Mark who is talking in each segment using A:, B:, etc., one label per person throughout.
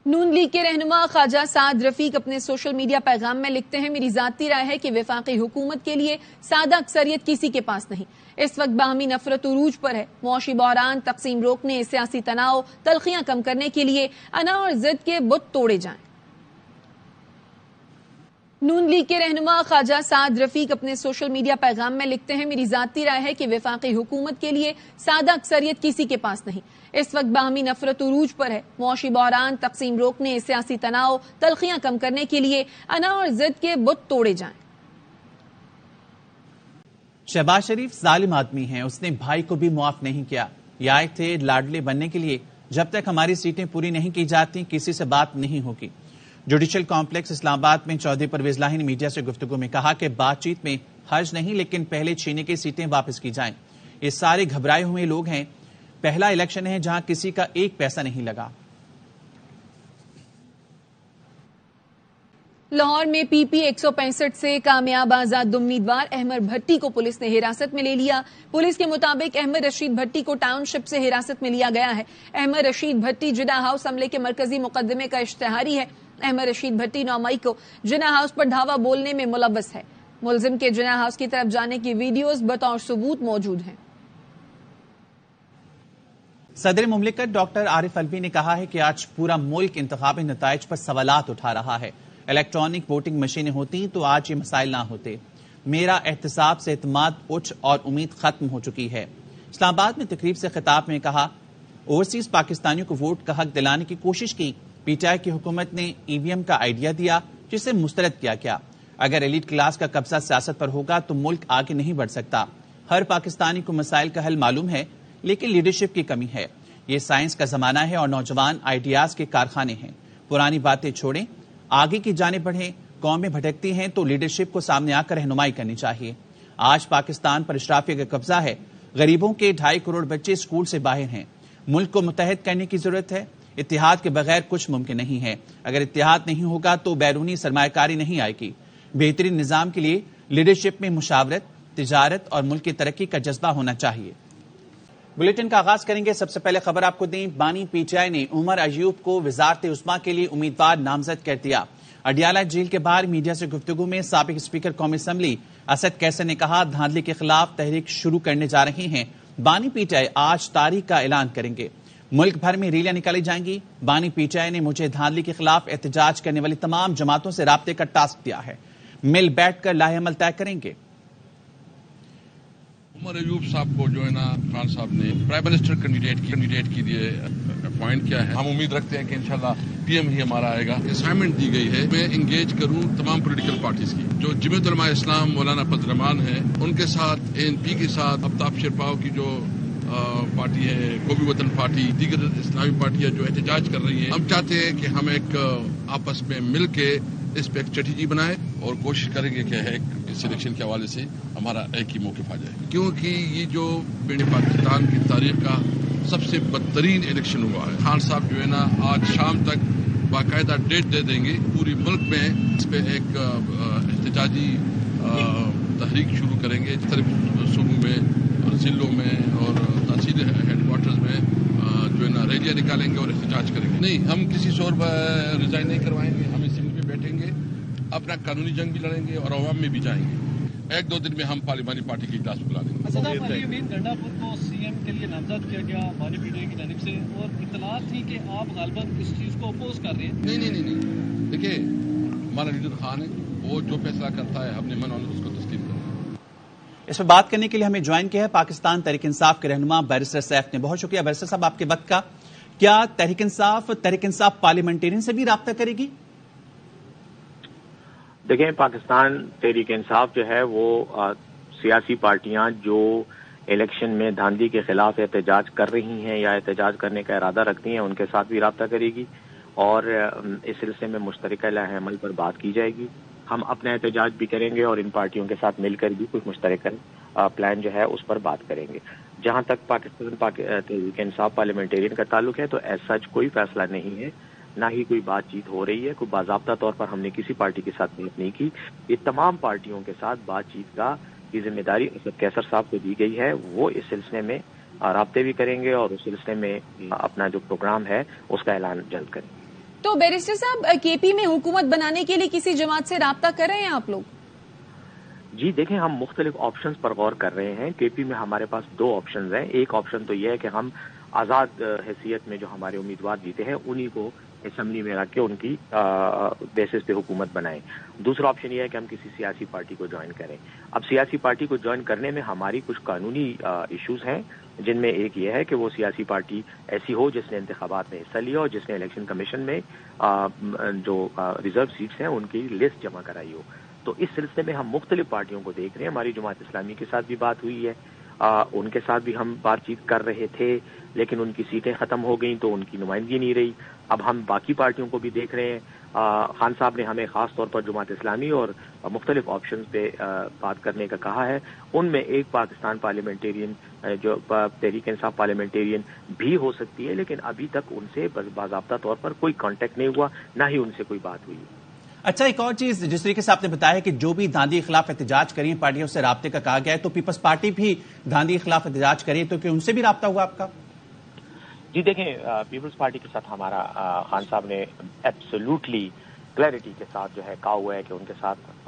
A: نون league کے رہنما خواجہ سعد رفیق اپنے سوشل میڈیا پیغام میں لکھتے ہیں، میری ذاتی رائے ہے کہ وفاقی حکومت کے لیے سادہ اکثریت کسی کے پاس نہیں۔ اس وقت باہمی نفرت عروج پر ہے۔ معاشی بحران، تقسیم روکنے، سیاسی تناؤ، تلخیاں کم کرنے کے لیے انا اور ضد کے بت توڑے جائیں۔ نون لیگ کے رہنما خواجہ سعد رفیق اپنے سوشل میڈیا پیغام میں لکھتے ہیں، میری ذاتی رائے ہے کہ وفاقی حکومت کے لیے سادہ اکثریت کسی کے پاس نہیں۔ اس وقت باہمی نفرت عروج پر ہے۔ معاشی بحران، تقسیم روکنے، سیاسی تناؤ، تلخیاں کم کرنے کے لیے انا اور ضد کے بت توڑے جائیں۔
B: شہباز شریف ظالم آدمی ہیں، اس نے بھائی کو بھی معاف نہیں کیا۔ یہ آئے تھے لاڈلے بننے کے لیے، جب تک ہماری سیٹیں پوری نہیں کی جاتی کسی سے بات نہیں ہوگی۔ جوڈیشل کمپلیکس اسلام آباد میں چودھری پرویز لاہی نے میڈیا سے گفتگو میں کہا کہ بات چیت میں حرج نہیں، لیکن پہلے چھینے کی سیٹیں واپس کی جائیں۔ یہ سارے گھبرائے ہوئے لوگ ہیں، پہلا الیکشن ہے جہاں کسی کا ایک پیسہ نہیں لگا۔
A: لاہور میں پی پی 165 سے کامیاب آزاد امیدوار احمد بھٹی کو پولیس نے حراست میں لے لیا۔ پولیس کے مطابق احمد رشید بھٹی کو ٹاؤن شپ سے حراست میں لیا گیا ہے۔ احمد رشید بھٹی جناح ہاؤس حملے کے مرکزی مقدمے کا اشتہاری ہے۔ احمد رشید بھٹی 9 مئی کو جناح ہاؤس پر دھاوا بولنے میں ملوث ہے۔ ملزم کے جناح ہاؤس کی طرف جانے کی ویڈیوز بطور ثبوت موجود ہیں۔
B: صدر مملکت ڈاکٹر عارف الوی نے کہا ہے کہ آج پورا ملک انتخابی نتائج پر سوالات اٹھا رہا ہے۔ الیکٹرانک ووٹنگ مشینیں ہوتی تو آج یہ مسائل نہ ہوتے۔ میرا احتساب سے اعتماد اٹھ اور امید ختم ہو چکی ہے۔ اسلام آباد میں تقریب سے خطاب میں کہا، اوورسیز پاکستانیوں کو ووٹ کا حق دلانے کی کوشش کی۔ پی ٹی آئی کی حکومت نے ای وی ایم کا آئیڈیا دیا جسے مسترد کیا گیا۔ اگر ایلیٹ کلاس کا قبضہ سیاست پر ہوگا تو ملک آگے نہیں بڑھ سکتا۔ ہر پاکستانی کو مسائل کا حل معلوم ہے، لیکن لیڈرشپ کی کمی ہے۔ یہ سائنس کا زمانہ ہے اور نوجوان آئیڈیاز کے کارخانے ہیں۔ پرانی باتیں چھوڑیں، آگے کی جانب بڑھیں۔ قومیں بھٹکتی ہیں تو لیڈرشپ کو سامنے آ کر رہنمائی کرنی چاہیے۔ آج پاکستان پر اشرافیہ کا قبضہ ہے۔ غریبوں کے 2.5 کروڑ بچے اسکول سے باہر ہیں۔ ملک کو متحد کرنے کی ضرورت ہے۔ اتحاد کے بغیر کچھ ممکن نہیں ہے۔ اگر اتحاد نہیں ہوگا تو بیرونی سرمایہ کاری نہیں آئے گی۔ بہترین نظام کے لیے لیڈرشپ میں مشاورت، تجارت اور ملک کی ترقی کا جذبہ ہونا چاہیے۔ بلیٹن کا آغاز کریں گے۔ سب سے پہلے خبر آپ کو دیں، بانی پی ٹی آئی نے عمر ایوب کو وزارت عظمیٰ کے لیے امیدوار نامزد کر دیا۔ اڈیالہ جیل کے باہر میڈیا سے گفتگو میں سابق اسپیکر قومی اسمبلی اسد کیسر نے کہا، دھاندلی کے خلاف تحریک شروع کرنے جا رہے ہیں۔ بانی پی ٹی آئی آج تاریخ کا اعلان کریں گے۔ ملک بھر میں ریلیاں نکالی جائیں گی۔ بانی پی ٹی آئی نے مجھے دھاندلی کے خلاف احتجاج کرنے والی تمام جماعتوں سے رابطے کا ٹاسک دیا ہے۔ مل بیٹھ کر لاہ عمل طے کریں گے۔
C: عمر ایوب صاحب کو جو ہے نا خان صاحب نے پرائم منسٹر کینڈیڈیٹ کے لیے اپوائنٹ کیا ہے۔ ہم امید رکھتے ہیں کہ انشاءاللہ پی ایم ہی ہمارا آئے گا۔ اسائنمنٹ دی گئی ہے میں انگیج کروں تمام پولیٹیکل پارٹیز کی۔ جو جمعیت علماء اسلام مولانا فضل الرحمان ہیں ان کے ساتھ، اے این پی کے ساتھ، آفتاب شرپاؤ کی جو پارٹی ہے، قومی وطن پارٹی، دیگر اسلامی پارٹیاں جو احتجاج کر رہی ہیں، ہم چاہتے ہیں کہ ہم ایک آپس میں مل کے اس پہ ایک اسٹریٹجی بنائیں اور کوشش کریں گے کہ اس الیکشن کے حوالے سے ہمارا ایک ہی موقف آ جائے، کیونکہ یہ جو بیڑے پاکستان کی تاریخ کا سب سے بدترین الیکشن ہوا ہے۔ خان صاحب جو ہے نا آج شام تک باقاعدہ ڈیٹ دے دیں گے، پوری ملک میں اس پہ ایک احتجاجی تحریک شروع کریں گے، مختلف صوبوں میں اور ضلعوں میں اور تحصیل ہیڈ کوارٹرز میں جو ہے نا ریلیاں نکالیں گے اور احتجاج کریں گے۔ نہیں، ہم کسی سے اور ریزائن نہیں کروائیں گے، ہم اسمبلی میں بیٹھیں گے، اپنا قانونی جنگ بھی لڑیں گے اور عوام میں بھی جائیں گے۔ 1-2 دن میں ہم پارلیمانی پارٹی کی اجلاس بلا لیں گے۔
D: امین گنڈاپور کو سی ایم کے لیے نامزد کیا گیا بانی پی ٹی آئی کی جانب سے، اور اطلاعات تھی کہ آپ غالباً اس چیز کو اپوز کر رہے ہیں۔
C: نہیں، دیکھیے ہمارا لیڈر خان ہے، وہ جو فیصلہ کرتا ہے ہم نے من اس کو تسلیم کرنا۔
B: اس پہ بات کرنے کے لیے ہمیں جوائن کیا ہے پاکستان تحریک انصاف کے رہنما بیرسٹر سیف نے۔ بہت شکریہ بیرسٹر صاحب آپ کے وقت کا۔ کیا تحریک انصاف پارلیمنٹرین سے بھی رابطہ کرے گی؟
E: دیکھیں، پاکستان تحریک انصاف جو ہے وہ سیاسی پارٹیاں جو الیکشن میں دھاندلی کے خلاف احتجاج کر رہی ہیں یا احتجاج کرنے کا ارادہ رکھتی ہیں ان کے ساتھ بھی رابطہ کرے گی اور اس سلسلے میں مشترکہ لائحہ عمل پر بات کی جائے گی۔ ہم اپنا احتجاج بھی کریں گے اور ان پارٹیوں کے ساتھ مل کر بھی کچھ مشترکہ پلان جو ہے اس پر بات کریں گے۔ جہاں تک پاکستان تحریک انصاف پارلیمنٹرین کا تعلق ہے تو ایز سچ کوئی فیصلہ نہیں ہے، نہ ہی کوئی بات چیت ہو رہی ہے، کوئی باضابطہ طور پر ہم نے کسی پارٹی کے ساتھ بات نہیں کی۔ یہ تمام پارٹیوں کے ساتھ بات چیت کا یہ ذمہ داری اسد کیسر صاحب کو دی گئی ہے، وہ اس سلسلے میں رابطے بھی کریں گے اور اس سلسلے میں اپنا جو پروگرام ہے اس کا اعلان جلد کریں گے۔
A: تو بیرسٹر صاحب کے پی میں حکومت بنانے کے لیے کسی جماعت سے رابطہ کر رہے ہیں آپ لوگ؟
E: جی دیکھیں، ہم مختلف آپشنز پر غور کر رہے ہیں. کے پی میں ہمارے پاس 2 آپشنز ہیں. ایک آپشن تو یہ ہے کہ ہم آزاد حیثیت میں جو ہمارے امیدوار جیتے ہیں انہی کو اسمبلی میں رکھ کے ان کی بیسس پہ حکومت بنائیں. دوسرا آپشن یہ ہے کہ ہم کسی سیاسی پارٹی کو جوائن کریں. اب سیاسی پارٹی کو جوائن کرنے میں ہماری کچھ قانونی ایشوز ہیں، جن میں ایک یہ ہے کہ وہ سیاسی پارٹی ایسی ہو جس نے انتخابات میں حصہ لیا اور جس نے الیکشن کمیشن میں جو ریزرو سیٹس ہیں ان کی لسٹ جمع کرائی ہو. تو اس سلسلے میں ہم مختلف پارٹیوں کو دیکھ رہے ہیں. ہماری جماعت اسلامی کے ساتھ بھی بات ہوئی ہے، ان کے ساتھ بھی ہم بات چیت کر رہے تھے، لیکن ان کی سیٹیں ختم ہو گئیں تو ان کی نمائندگی نہیں رہی. اب ہم باقی پارٹیوں کو بھی دیکھ رہے ہیں. خان صاحب نے ہمیں خاص طور پر جماعت اسلامی اور مختلف آپشنز پہ بات کرنے کا کہا ہے. ان میں ایک پاکستان پارلیمنٹیرین جو تحریک انصاف پارلیمنٹیرین بھی ہو سکتی ہے، لیکن ابھی تک ان سے باضابطہ طور پر کوئی کانٹیکٹ نہیں ہوا، نہ ہی ان سے کوئی بات ہوئی.
B: اچھا، ایک اور چیز جس طریقے سے آپ نے بتایا کہ جو بھی دھاندلی کے خلاف احتجاج کریں پارٹیوں سے رابطے کا کہا گیا ہے، تو پیپلز پارٹی بھی دھاندلی کے خلاف احتجاج کریں، تو کیا ان سے بھی رابطہ ہوا آپ کا؟
E: جی دیکھیں، پیپلز پارٹی کے ساتھ ہمارا خان صاحب نے ایبسولوٹلی کلیئرٹی کے ساتھ جو ہے کہا ہوا ہے کہ ان کے ساتھ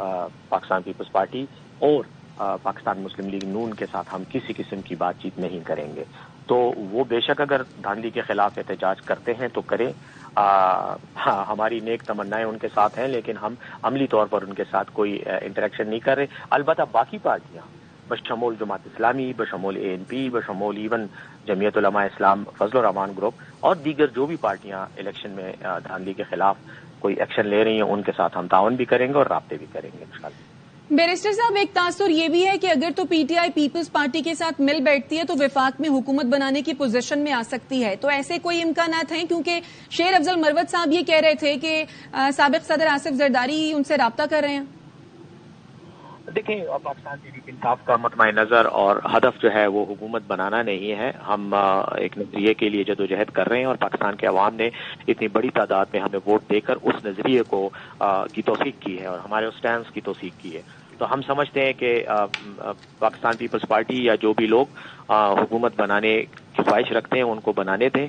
E: پاکستان پیپلز پارٹی اور پاکستان مسلم لیگ نون کے ساتھ ہم کسی قسم کی بات چیت نہیں کریں گے. تو وہ بے شک اگر دھاندلی کے خلاف احتجاج کرتے ہیں تو کریں. ہماری نیک تمنائیں ان کے ساتھ ہیں، لیکن ہم عملی طور پر ان کے ساتھ کوئی انٹریکشن نہیں کر رہے. البتہ باقی پارٹیاں بشمول جماعت اسلامی، بشمول ANP، بشمول ایون جمعیت علماء اسلام فضل الرحمان گروپ اور دیگر جو بھی پارٹیاں الیکشن میں دھاندلی کے خلاف کوئی ایکشن لے رہی ہیں ان کے ساتھ ہم تعاون بھی کریں گے اور رابطے بھی کریں گے انشاءاللہ.
A: بیرسٹر صاحب، ایک تاثر یہ بھی ہے کہ اگر تو P T I Peoples Party کے ساتھ مل بیٹھتی ہے تو وفاق میں حکومت بنانے کی پوزیشن میں آ سکتی ہے. تو ایسے کوئی امکانات ہیں؟ کیونکہ شیر افضل مروت صاحب یہ کہہ رہے تھے کہ سابق صدر آصف زرداری ان سے رابطہ کر رہے ہیں.
E: دیکھیں، پاکستان تحریک انصاف کا مطمع نظر اور ہدف جو ہے وہ حکومت بنانا نہیں ہے. ہم ایک نظریے کے لیے جدوجہد کر رہے ہیں اور پاکستان کے عوام نے اتنی بڑی تعداد میں ہمیں ووٹ دے کر اس نظریے کو کی توثیق کی ہے اور ہمارے اس سٹینس کی توثیق کی ہے. تو ہم سمجھتے ہیں کہ پاکستان پیپلز پارٹی یا جو بھی لوگ حکومت بنانے کی خواہش رکھتے ہیں ان کو بنانے دیں.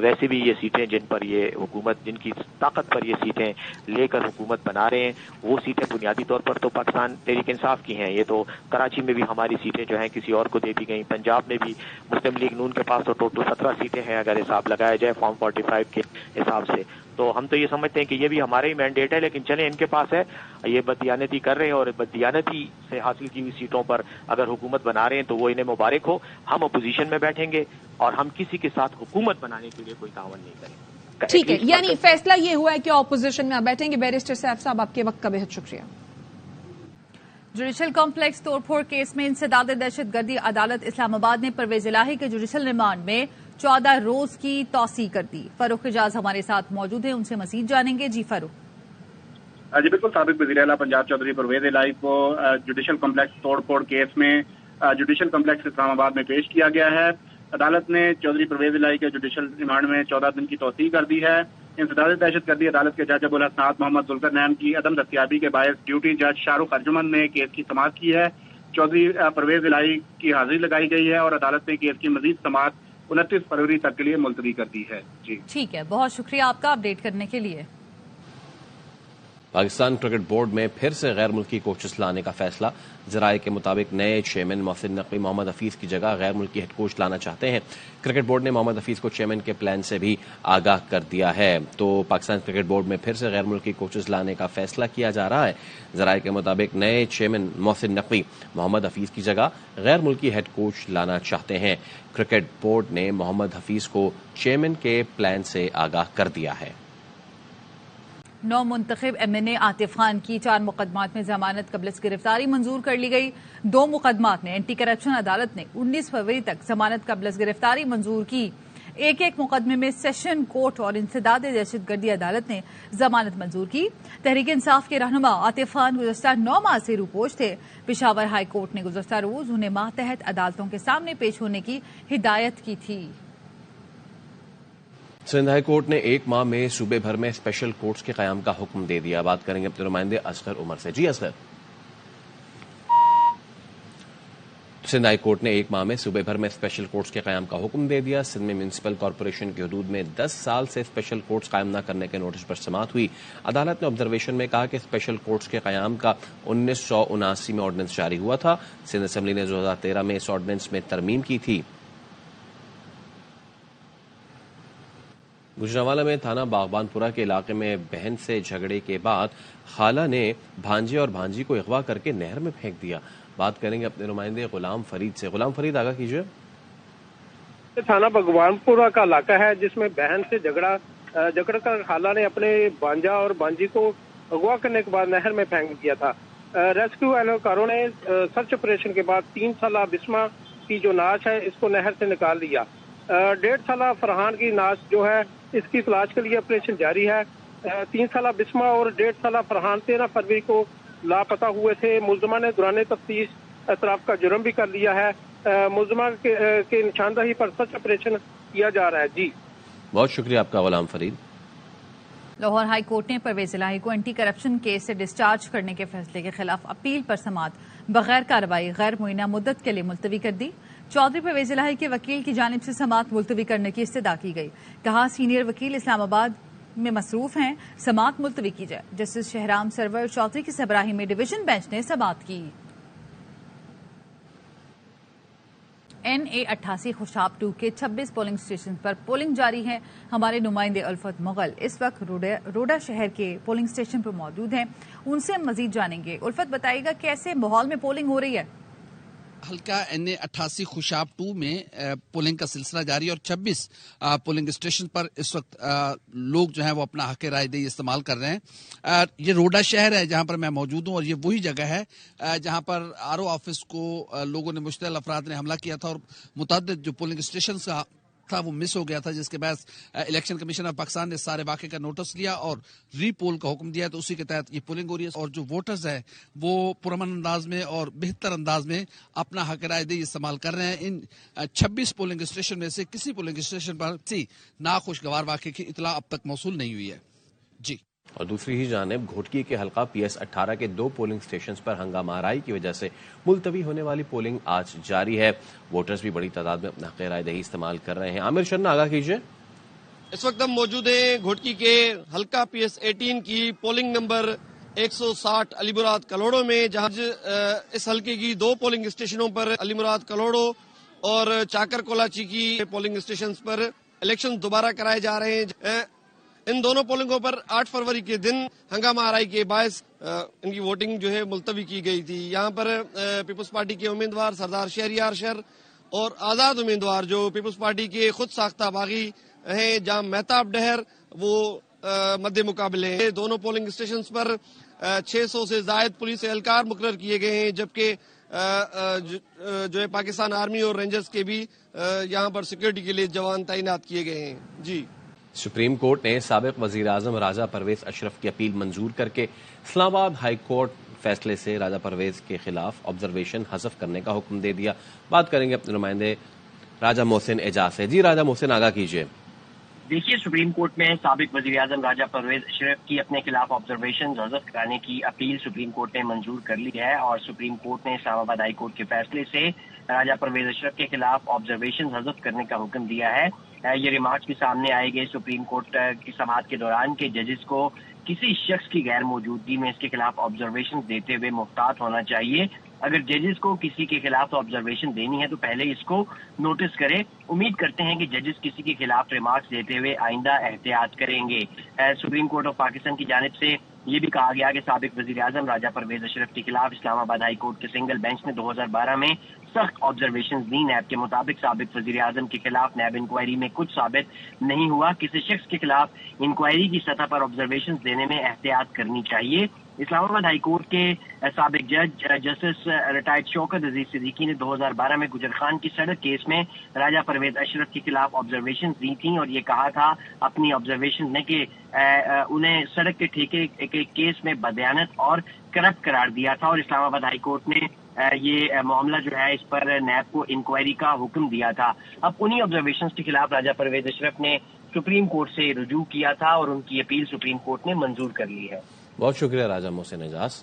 E: ویسے بھی یہ سیٹیں جن پر یہ حکومت، جن کی طاقت پر یہ سیٹیں لے کر حکومت بنا رہے ہیں، وہ سیٹیں بنیادی طور پر تو پاکستان تحریک انصاف کی ہیں. یہ تو کراچی میں بھی ہماری سیٹیں جو ہیں کسی اور کو دے دی گئیں. پنجاب میں بھی مسلم لیگ نون کے پاس تو ٹوٹل 17 سیٹیں ہیں اگر حساب لگایا جائے فارم 45 کے حساب سے. تو ہم تو یہ سمجھتے ہیں کہ یہ بھی ہمارا ہی مینڈیٹ ہے، لیکن چلیں ان کے پاس ہے، یہ بددیانتی کر رہے ہیں اور بددیانتی سے حاصل کی ہوئی سیٹوں پر اگر حکومت بنا رہے ہیں تو وہ انہیں مبارک ہو. ہم اپوزیشن میں بیٹھیں گے اور ہم کسی کے ساتھ حکومت بنانے کے لیے کوئی تعاون نہیں کریں گے.
A: ٹھیک ہے، یعنی فیصلہ یہ ہوا ہے کہ اپوزیشن میں آپ بیٹھیں گے. بیرسٹر صاحب آپ کے وقت کا بہت شکریہ.
F: جوڈیشل کمپلیکس توڑ پھوڑ کیس میں انسداد دہشت گردی عدالت اسلام آباد نے پرویز الہی کے جوڈیشل ریمانڈ میں 14 روز کی توسیع کر دی. فاروق اعجاز ہمارے ساتھ موجود ہیں، ان سے مزید جانیں گے. جی فاروق.
G: جی بالکل، سابق وزیر اعلیٰ پنجاب چودھری پرویز الہی کو جوڈیشل کمپلیکس توڑ پھوڑ کیس میں جوڈیشل کمپلیکس اسلام آباد میں پیش کیا گیا ہے. عدالت نے چودھری پرویز الہی کے جوڈیشل ریمانڈ میں 14 دن کی توسیع کر دی ہے. انسداد دہشت گردی عدالت کے جج ابوالحسنات محمد ذوالقرنین کی عدم دستیابی کے باعث ڈیوٹی جج شاہ رخ ارجمن نے کیس کی سماعت کی ہے. چودھری پرویز الہی کی حاضری لگائی گئی ہے اور عدالت نے کیس کی مزید سماعت 29 فروری تک کے لیے ملتوی کر دی ہے. جی
F: ٹھیک ہے، بہت شکریہ آپ کا اپڈیٹ کرنے کے لیے.
H: پاکستان کرکٹ بورڈ میں پھر سے غیر ملکی کوچز لانے کا فیصلہ. ذرائع کے مطابق نئے چیئرمین محسن نقوی محمد حفیظ کی جگہ غیر ملکی ہیڈ کوچ لانا چاہتے ہیں. کرکٹ بورڈ نے محمد حفیظ کو چیئرمین کے پلان سے بھی آگاہ کر دیا ہے. تو پاکستان کرکٹ بورڈ میں پھر سے غیر ملکی کوچز لانے کا فیصلہ کیا جا رہا ہے. ذرائع کے مطابق نئے چیئرمین محسن نقوی محمد حفیظ کی جگہ غیر ملکی ہیڈ کوچ لانا چاہتے ہیں. کرکٹ بورڈ نے محمد حفیظ کو چیئرمین کے پلان سے آگاہ کر دیا ہے.
F: نو منتخب MNA عاطف خان کی 4 مقدمات میں ضمانت قبل از گرفتاری منظور کر لی گئی. 2 مقدمات میں اینٹی کرپشن عدالت نے 19 فروری تک ضمانت قبل از گرفتاری منظور کی. ایک مقدمے میں سیشن کورٹ اور انسداد دہشت گردی عدالت نے ضمانت منظور کی. تحریک انصاف کے رہنما عاطف خان گزشتہ 9 ماہ سے روپوش تھے. پشاور ہائی کورٹ نے گزشتہ روز انہیں ماتحت عدالتوں کے سامنے پیش ہونے کی ہدایت کی تھی.
H: سندھ ہائی کورٹ نے 1 ماہ میں صوبے بھر میں اسپیشل کورٹس کے قیام کا حکم دے دیا. بات کریں گے اپنے نمائندے اصغر عمر سے. جی اصغر. سندھ ہائی کورٹ نے 1 ماہ میں صوبے بھر میں اسپیشل کورٹس کے قیام کا حکم دے دیا. سندھ میں میونسپل کارپوریشن کی حدود میں 10 سال سے اسپیشل کورٹس قائم نہ کرنے کے نوٹس پر سماعت ہوئی. عدالت نے آبزرویشن میں کہا کہ اسپیشل کورٹس کے قیام کا 1979 میں آرڈیننس جاری ہوا تھا. سندھ اسمبلی نے 2013 میں اس آرڈیننس میں ترمیم کی تھی. گجرانوالہ میں تھانہ باغبان پورہ کے علاقے میں بہن سے جھگڑے کے بعد خالہ نے بھانجے اور بھانجی کو اغوا کر کے نہر میں پھینک دیا. بات کریں گے اپنے نمائندے غلام فرید سے. غلام فرید، آگاہ کیجیے.
I: تھانہ باغبان پورہ کا علاقہ ہے جس میں بہن سے جھگڑ کر خالہ نے اپنے بھانجا اور بھانجی کو اغوا کرنے کے بعد نہر میں پھینک دیا تھا. ریسکیو اہلکاروں نے سرچ آپریشن کے بعد 3 سالہ بسمہ کی جو ناش ہے اس کو نہر سے نکال دیا. 1.5 سالہ فرحان کی ناش جو ہے اس کی تلاش کے لیے آپریشن جاری ہے. 3 سالہ بسمہ اور 1.5 سالہ فرحان 13 فروری کو لاپتہ ہوئے تھے. ملزمہ نے دوران تفتیش اعتراف کا جرم بھی کر لیا ہے. ملزمہ کے نشاندہی پر سرچ آپریشن کیا جا رہا ہے. جی
H: بہت شکریہ آپ کا غلام فرید.
F: لاہور ہائی کورٹ نے پرویز الہی کو اینٹی کرپشن کیس سے ڈسچارج کرنے کے فیصلے کے خلاف اپیل پر سماعت بغیر کارروائی غیر معینہ مدت کے لیے ملتوی کر دی. چودھری پرویز الہی کے وکیل کی جانب سے سماعت ملتوی کرنے کی استدعا کی گئی. کہا سینئر وکیل اسلام آباد میں مصروف ہیں، سماعت ملتوی کی جائے. جسٹس شہرام سرور چودھری کی سربراہی میں ڈویژن بینچ نے سماعت کی. NA 88 خوشاب 2 کے 26 پولنگ اسٹیشن پر پولنگ جاری ہے. ہمارے نمائندے الفت مغل اس وقت روڈا شہر کے پولنگ اسٹیشن پر موجود ہیں، ان سے مزید جانیں گے. الفت بتائیے گا کیسے ماحول میں پولنگ ہو رہی ہے؟
J: حلقہ NA 88 خوشاب 2 میں پولنگ کا سلسلہ جاری ہے اور 26 پولنگ اسٹیشن پر اس وقت لوگ جو ہیں وہ اپنا حق رائے دہی استعمال کر رہے ہیں. یہ روڈا شہر ہے جہاں پر میں موجود ہوں اور یہ وہی جگہ ہے جہاں پر RO آفس کو لوگوں نے مشتعل افراد نے حملہ کیا تھا اور متعدد جو پولنگ اسٹیشن کا تھا وہ مس ہو گیا تھا، جس کے باعث الیکشن کمیشن آف پاکستان نے سارے واقعے کا نوٹس لیا اور ری پول کا حکم دیا. تو اسی کے تحت یہ پولنگ ہو رہی ہے اور جو ووٹرز ہیں وہ پرامن انداز میں اور بہتر انداز میں اپنا حق رائے دہی استعمال کر رہے ہیں. ان 26 پولنگ اسٹیشن میں سے کسی پولنگ اسٹیشن پر ناخوشگوار واقعے کی اطلاع اب تک موصول نہیں ہوئی ہے. جی.
H: اور دوسری ہی جانب گھوٹکی کے حلقہ PS 18 کے 2 پولنگ اسٹیشنز پر ہنگامہ آرائی کی وجہ سے ملتوی ہونے والی پولنگ آج جاری ہے. ووٹرز بھی بڑی تعداد میں اپنا حق رائے دہی استعمال کر رہے ہیں. عامر شرنا، آگاہ کیجیے.
K: اس وقت ہم موجود ہیں گھوٹکی کے حلقہ PS 18 کی پولنگ نمبر 160 علی مراد کلوڑوں میں، جہاں اس حلقے کی 2 پولنگ اسٹیشنوں پر علی مراد کلوڑوں اور چاکر کولاچی کی پولنگ اسٹیشنز پر الیکشن دوبارہ کرائے جا رہے ہیں. ان دونوں پولنگوں پر 8 فروری کے دن ہنگامہ آرائی کے باعث ان کی ووٹنگ جو ہے ملتوی کی گئی تھی. یہاں پر پیپلز پارٹی کے امیدوار سردار شہریار شر اور آزاد امیدوار جو پیپلز پارٹی کے خود ساختہ باغی ہیں جہاں مہتاب ڈہر وہ مد مقابلے ہیں. دونوں پولنگ اسٹیشنز پر 600 سے زائد پولیس اہلکار مقرر کیے گئے ہیں، جبکہ جو ہے پاکستان آرمی اور رینجرز کے بھی یہاں پر سیکورٹی کے لیے جوان تعینات کیے گئے ہیں. جی.
H: سپریم کورٹ نے سابق وزیر اعظم راجہ پرویز اشرف کی اپیل منظور کر کے اسلام آباد ہائی کورٹ فیصلے سے راجہ پرویز کے خلاف آبزرویشن حذف کرنے کا حکم دے دیا. بات کریں گے اپنے نمائندے راجہ محسن اعجاز سے. جی راجہ محسن، آگاہ کیجیے.
L: دیکھیے، سپریم کورٹ میں سابق وزیر اعظم راجہ پرویز اشرف کی اپنے خلاف آبزرویشن حذف کرانے کی اپیل سپریم کورٹ نے منظور کر لی ہے اور سپریم کورٹ نے اسلام آباد ہائی کورٹ کے فیصلے سے راجہ پرویز اشرف کے خلاف آبزرویشن حذف کرنے کا حکم دیا ہے. یہ ریمارکس بھی سامنے آئے گئے سپریم کورٹ کی سماعت کے دوران کہ ججز کو کسی شخص کی غیر موجودگی میں اس کے خلاف آبزرویشن دیتے ہوئے محتاط ہونا چاہیے. اگر ججز کو کسی کے خلاف آبزرویشن دینی ہے تو پہلے اس کو نوٹس کرے. امید کرتے ہیں کہ ججز کسی کے خلاف ریمارکس دیتے ہوئے آئندہ احتیاط کریں گے. سپریم کورٹ آف پاکستان کی جانب سے یہ بھی کہا گیا کہ سابق وزیر اعظم راجہ پرویز اشرف کے خلاف اسلام آباد ہائی کورٹ کے سنگل بینچ نے 2012 میں سخت آبزرویشن دی. نیب کے مطابق سابق وزیر اعظم کے خلاف نیب انکوائری میں کچھ ثابت نہیں ہوا. کسی شخص کے خلاف انکوائری کی سطح پر آبزرویشن دینے میں احتیاط کرنی چاہیے. اسلام آباد ہائی کورٹ کے سابق جج جسٹس ریٹائرڈ شوکت عزیز صدیقی نے 2012 میں گجر خان کی سڑک کیس میں راجہ پرویز اشرف کے خلاف آبزرویشن دی تھیں اور یہ کہا تھا اپنی آبزرویشن نے کہ انہیں سڑک کے ٹھیکے کے کیس میں بدیانت اور کرپٹ قرار دیا تھا اور اسلام آباد ہائی کورٹ نے یہ معاملہ جو ہے اس پر نیب کو انکوائری کا حکم دیا تھا. اب انہی آبزرویشنز کے خلاف راجہ پرویز اشرف نے سپریم کورٹ سے رجوع کیا تھا اور ان کی اپیل سپریم کورٹ نے منظور کر لی ہے.
H: بہت شکریہ راجہ محسن اعجاز.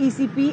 M: ECP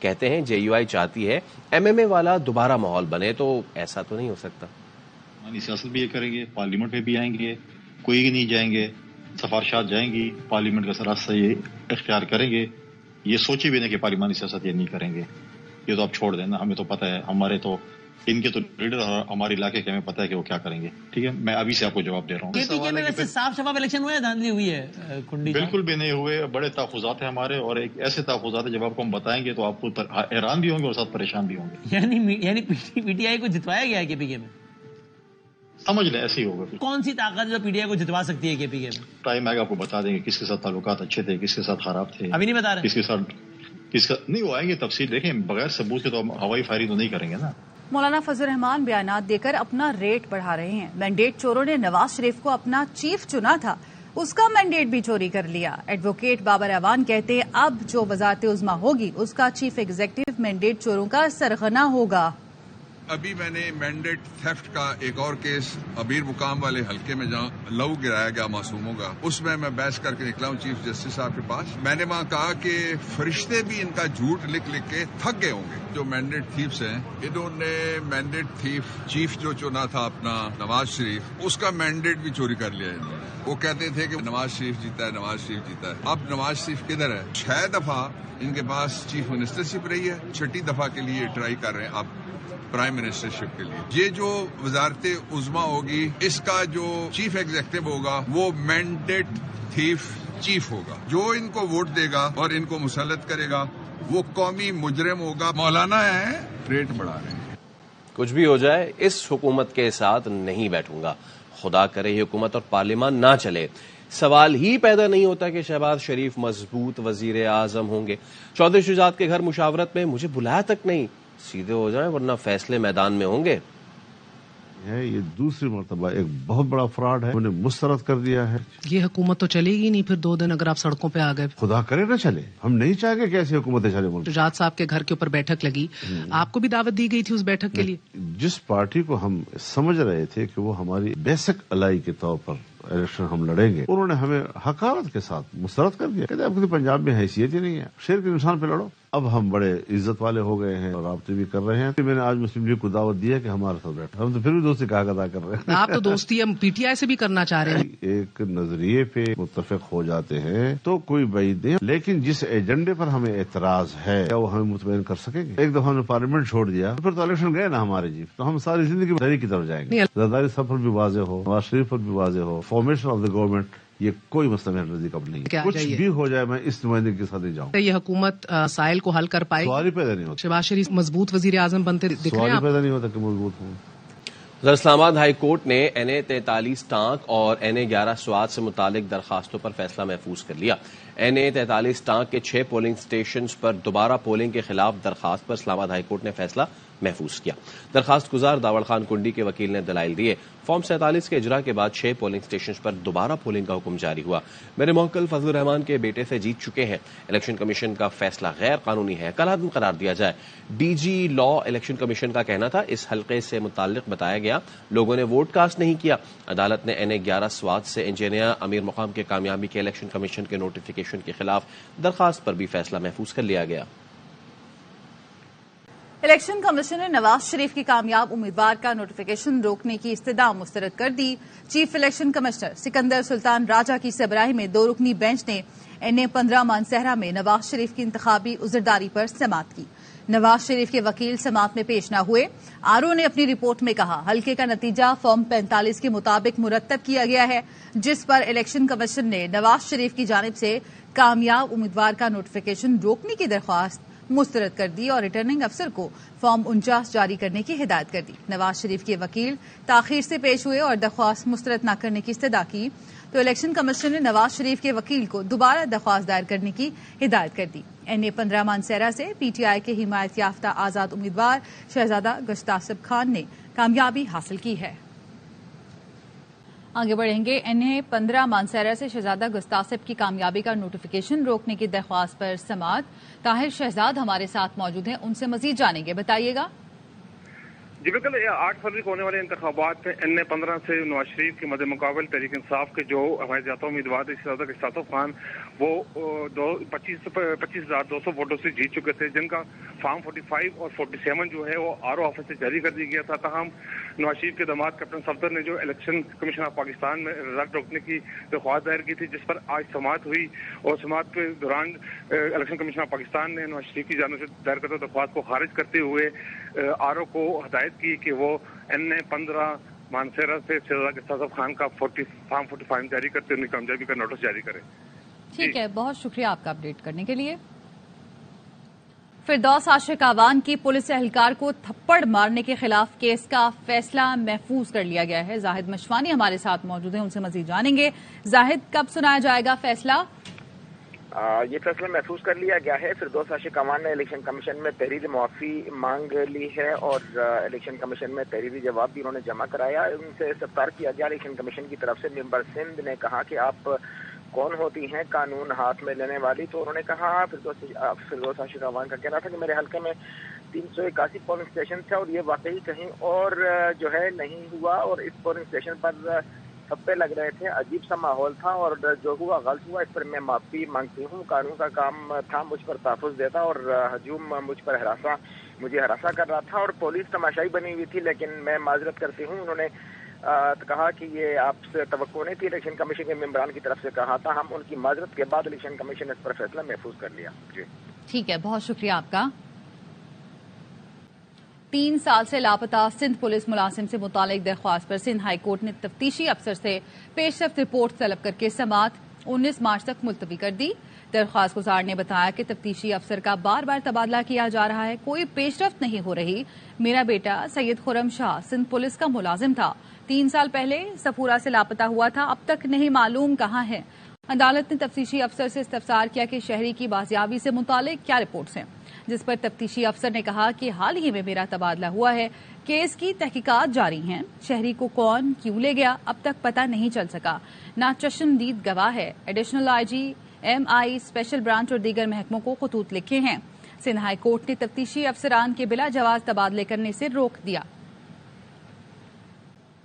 H: کہتے ہیں JUI چاہتی ہے MMA والا دوبارہ ماحول بنے، تو ایسا تو نہیں ہو سکتا۔
N: سیاست بھی یہ کریں گے، پارلیمنٹ میں بھی آئیں گے، کوئی نہیں جائیں گے، سفارشات جائیں گی، پارلیمنٹ کا راستہ یہ اختیار کریں گے۔ یہ سوچی بھی نہیں کہ پارلیمانی سیاست یہ نہیں کریں گے، یہ تو آپ چھوڑ دیں نا، ہمیں تو پتہ ہے، ہمارے تو ان کے تو لیڈر اور ہمارے علاقے کے ہمیں پتہ ہے کہ وہ کیا کریں گے۔ ٹھیک ہے، میں ابھی سے آپ کو جواب دے رہا ہوں۔
O: KPK میں ویسے صاف شفاف الیکشن ہوئے، دھاندلی ہوئی ہے کنڈی؟
N: بالکل بھی نہیں ہوئے، بڑے تحفظات ہیں ہمارے، اور ایک ایسے تحفظات ہیں جب آپ کو ہم بتائیں گے تو آپ کو حیران بھی ہوں گے اور ساتھ پریشان بھی ہوں گے۔
O: یعنی PTI کو جتوایا گیا ہے KPK میں؟
N: سمجھ لیں ایسے ہی ہوگا۔
O: کون سی طاقت جو PTI کو جتوا سکتی ہے KPK میں؟
N: ٹائم آئے گا آپ کو بتا دیں گے کس کے ساتھ تعلقات اچھے تھے، کس کے ساتھ خراب تھے۔
O: ابھی نہیں بتا رہے
N: کس کے ساتھ نہیں، وہ آئیں گے تفصیل دیکھیں، بغیر ثبوت کے تو ہم ہوائی فائرنگ تو نہیں کریں گے نا۔
F: مولانا فضل الرحمان بیانات دے کر اپنا ریٹ بڑھا رہے ہیں۔ مینڈیٹ چوروں نے نواز شریف کو اپنا چیف چنا تھا، اس کا مینڈیٹ بھی چوری کر لیا۔ ایڈوکیٹ بابر اعوان کہتے ہیں اب جو وزارت عظمیٰ ہوگی اس کا چیف ایگزیکٹو مینڈیٹ چوروں کا سرغنہ ہوگا۔
P: ابھی میں نے مینڈیٹ تھیفٹ کا ایک اور کیس امیر مقام والے حلقے میں جہاں لہو گرایا گیا معصوموں کا، اس میں بحث کر کے نکلا ہوں چیف جسٹس صاحب کے پاس۔ میں نے وہاں کہا کہ فرشتے بھی ان کا جھوٹ لکھ لکھ کے تھک گئے ہوں گے۔ جو مینڈیٹ تھیفس ہیں، انہوں نے مینڈیٹ تھیف چیف جو چنا تھا اپنا نواز شریف، اس کا مینڈیٹ بھی چوری کر لیا انہوں نے۔ وہ کہتے تھے کہ نواز شریف جیتا ہے، نواز شریف جیتا ہے۔ اب نواز شریف کدھر ہے؟ 6 دفعہ ان کے پاس چیف منسٹرشپ رہی ہے، 6ٹی دفعہ کے لیے ٹرائی کر رہے ہیں اب پرائم منسٹرشپ کے لیے۔ یہ جو وزارت عظمیٰ ہوگی، اس کا جو چیف ایگزیکٹو ہوگا وہ مینڈیٹ تھیف چیف ہوگا۔ جو ان کو ووٹ دے گا اور ان کو مسلط کرے گا وہ قومی مجرم ہوگا۔ مولانا ہے ریٹ بڑھا رہے ہیں۔
H: کچھ بھی ہو جائے اس حکومت کے ساتھ نہیں بیٹھوں گا، خدا کرے یہ حکومت اور پارلیمان نہ چلے۔ سوال ہی پیدا نہیں ہوتا کہ شہباز شریف مضبوط وزیر اعظم ہوں گے۔ چودھری شجاعت کے گھر مشاورت میں مجھے بلایا تک نہیں، سیدھے ہو جائیں ورنہ فیصلے میدان میں ہوں گے۔
Q: یہ دوسری مرتبہ ایک بہت بڑا فراڈ ہے، انہوں نے مسترد کر دیا ہے۔
R: یہ حکومت تو چلے گی نہیں پھر 2 دن اگر آپ سڑکوں پہ آ گئے۔
Q: خدا کرے نہ چلے، ہم نہیں چاہیں گے کہ ایسی حکومتیں چلے ملک۔
R: شجاعت صاحب کے گھر کے اوپر بیٹھک لگی، آپ کو بھی دعوت دی گئی تھی اس بیٹھک کے لیے؟
Q: جس پارٹی کو ہم سمجھ رہے تھے کہ وہ ہماری بیسک الائی کے طور پر الیکشن ہم لڑیں گے، انہوں نے ہمیں حقارت کے ساتھ مسترد کر دیا۔ کہتے ہیں آپ کی پنجاب میں حیثیت ہی نہیں ہے، شیر کے انسان پہ لڑو۔ اب ہم بڑے عزت والے ہو گئے ہیں اور رابطے بھی کر رہے ہیں۔ میں نے آج مسلم لیگ کو دعوت دی ہے کہ ہمارے ساتھ بیٹھے، ہم تو پھر بھی دوستی کا حق ادا کر رہے ہیں۔
R: آپ تو دوستی ہم PTI سے بھی کرنا چاہ رہے ہیں۔
Q: ایک نظریے پہ متفق ہو جاتے ہیں تو کوئی بعید نہیں، لیکن جس ایجنڈے پر ہمیں اعتراض ہے کیا وہ ہمیں مطمئن کر سکیں گے؟ ایک دفعہ ہم نے پارلیمنٹ چھوڑ دیا، پھر تو الیکشن گئے نا ہمارے جی، تو ہم ساری زندگی زرداری کی طرف جائیں گے۔ زرداری سب پر بھی واضح ہو، نواز شریف پر بھی واضح ہو، فارمیشن آف دا گورنمنٹ، یہ کوئی مسئلہ میرے نزدیک اب نہیں ہے۔ کچھ بھی ہو جائے میں اس نمائندگی کے ساتھ ہی جاؤں۔
R: یہ حکومت مسائل کو حل کر پائے؟
Q: سوال ہی پیدا نہیں ہوتا۔
R: شہباز شریف مضبوط وزیر اعظم بنتے دکھ رہے ہیں؟
Q: سوال ہی پیدا نہیں ہوتا کہ مضبوط ہوں۔
H: اسلام آباد ہائی کورٹ نے NA 43 ٹانک اور NA 11 سوات سے متعلق درخواستوں پر فیصلہ محفوظ کر لیا۔ NA 43 ٹانک کے 6 پولنگ سٹیشنز پر دوبارہ پولنگ کے خلاف درخواست پر اسلام آباد ہائی کورٹ نے فیصلہ محفوظ کیا۔ درخواست گزار داوڑ خان کنڈی کے وکیل نے دلائل دیے۔ فارم 47 کے اجرا کے بعد 6 پولنگ سٹیشنز پر دوبارہ پولنگ کا حکم جاری ہوا۔ میرے موکل فضل الرحمان کے بیٹے سے جیت چکے ہیں، الیکشن کمیشن کا فیصلہ غیر قانونی ہے، کل عدم قرار دیا جائے۔ DG لا الیکشن کمیشن کا کہنا تھا اس حلقے سے متعلق بتایا گیا لوگوں نے ووٹ کاسٹ نہیں کیا۔ عدالت نے NA 11 سوات سے انجینئر امیر مقام کے کامیابی کے الیکشن کمیشن کے نوٹیفیکیشن کے خلاف درخواست پر بھی فیصلہ محفوظ کر لیا گیا۔
F: الیکشن کمیشن نے نواز شریف کی کامیاب امیدوار کا نوٹیفیکیشن روکنے کی استدعا مسترد کر دی۔ چیف الیکشن کمشنر سکندر سلطان راجہ کی سربراہی میں 2 رکنی بینچ نے NA 15 مانسہرہ میں نواز شریف کی انتخابی عذرداری پر سماعت کی۔ نواز شریف کے وکیل سماعت میں پیش نہ ہوئے۔ RO نے اپنی رپورٹ میں کہا حلقے کا نتیجہ فارم 45 کے مطابق مرتب کیا گیا ہے، جس پر الیکشن کمیشن نے نواز شریف کی جانب سے کامیاب امیدوار کا نوٹیفیکیشن روکنے کی درخواست مسترد کر دی اور ریٹرننگ افسر کو فارم 49 جاری کرنے کی ہدایت کر دی۔ نواز شریف کے وکیل تاخیر سے پیش ہوئے اور درخواست مسترد نہ کرنے کی استدعا کی تو الیکشن کمیشن نے نواز شریف کے وکیل کو دوبارہ درخواست دائر کرنے کی ہدایت کر دی۔ NA 15 مانسہرہ سے PTI کے حمایت یافتہ آزاد امیدوار شہزادہ گشتاسب خان نے کامیابی حاصل کی ہے۔ آگے بڑھیں گے۔ NA 15 مانسہرہ سے شہزادہ گستاسب کی کامیابی کا نوٹیفیکیشن روکنے کی درخواست پر سماعت۔ طاہر شہزاد ہمارے ساتھ موجود ہیں، ان سے مزید جانیں گے، بتائیے گا۔
I: جی بالکل، 8 فروری کو ہونے والے انتخابات میں NA-15 سے نواز شریف کے مد مقابل تحریک انصاف کے جو ہمارے جاتا امیدوار اشتاق خان وہ 25,200 ووٹوں سے جیت چکے تھے، جن کا فارم 45 اور 47 جو ہے وہ RO آفس سے جاری کر دیا گیا تھا۔ تاہم نواز شریف کے داماد کیپٹن صفدر نے جو الیکشن کمیشن آف پاکستان میں رزلٹ روکنے کی درخواست دائر کی تھی، جس پر آج سماعت ہوئی، اور سماعت کے دوران الیکشن کمیشن آف پاکستان نے نواز شریف کی جانب سے دائر کردہ درخواست کو خارج کرتے ہوئے RO کو ہدایت کی کہ وہ NA-15 مانسیرا سے شہزاد اشتاق خان کا فارم 45 جاری کرتے انہیں کامیابی کا نوٹس جاری کرے۔
F: ٹھیک ہے، بہت شکریہ آپ کا اپڈیٹ کرنے کے لیے۔ فردوس عاشق آوان کی پولیس اہلکار کو تھپڑ مارنے کے خلاف کیس کا فیصلہ محفوظ کر لیا گیا ہے۔ زاہد مشوانی ہمارے ساتھ موجود ہیں، ان سے مزید جانیں گے۔ زاہد، کب سنایا جائے گا فیصلہ؟
S: یہ فیصلہ محفوظ کر لیا گیا ہے۔ فردوس عاشق آوان نے الیکشن کمیشن میں تحریری معافی مانگ لی ہے اور الیکشن کمیشن میں تحریری جواب بھی انہوں نے جمع کرایا۔ ان سے استفسار کیا گیا الیکشن کمیشن کی طرف سے۔ ممبر سندھ نے کہا کہ آپ کون ہوتی ہیں قانون ہاتھ میں لینے والی، تو انہوں نے کہا، فردوس عاشق آوان کا کہنا تھا کہ میرے حلقے میں 381 پولنگ اسٹیشن تھے اور یہ واقعی کہیں اور جو ہے نہیں ہوا، اور اس پولنگ اسٹیشن پر تھپے لگ رہے تھے، عجیب سا ماحول تھا، اور جو ہوا غلط ہوا، اس پر میں معافی مانگتی ہوں۔ قانون کا کام تھا مجھ پر تحفظ دیتا، اور ہجوم مجھ پر مجھے ہراساں کر رہا تھا، اور پولیس تماشائی بنی ہوئی تھی، لیکن میں معذرت کرتی ہوں۔ انہوں نے کہا کہ یہ آپ سے توقع نہیں تھی، الیکشن کمیشن کے ممبران کی طرف سے کہا تھا، ہم ان کی معذرت کے بعد الیکشن کمیشن نے اس پر فیصلہ محفوظ کر لیا۔ جی
F: ٹھیک ہے، بہت شکریہ آپ کا۔ 3 سال سے لاپتہ سندھ پولیس ملازم سے متعلق درخواست پر سندھ ہائی کورٹ نے تفتیشی افسر سے پیش رفت رپورٹ طلب کر کے سماعت 19 مارچ تک ملتوی کر دی۔ درخواست گزار نے بتایا کہ تفتیشی افسر کا بار بار تبادلہ کیا جا رہا ہے، کوئی پیش رفت نہیں ہو رہی۔ میرا بیٹا سید خرم شاہ سندھ پولیس کا ملازم تھا، 3 سال پہلے سفورہ سے لاپتہ ہوا تھا، اب تک نہیں معلوم کہاں ہے۔ عدالت نے تفتیشی افسر سے استفسار کیا کہ شہری کی بازیابی سے متعلق کیا رپورٹس ہیں، جس پر تفتیشی افسر نے کہا کہ حال ہی میں میرا تبادلہ ہوا ہے، کیس کی تحقیقات جاری ہیں، شہری کو کون کیوں لے گیا اب تک پتہ نہیں چل سکا، نہ چشمدید گواہ ہے۔ Additional IG MI special branch اور دیگر محکموں کو خطوط لکھے ہیں۔ سندھ ہائی کورٹ نے تفتیشی افسران کے بلا جواز تبادلے کرنے سے روک دیا۔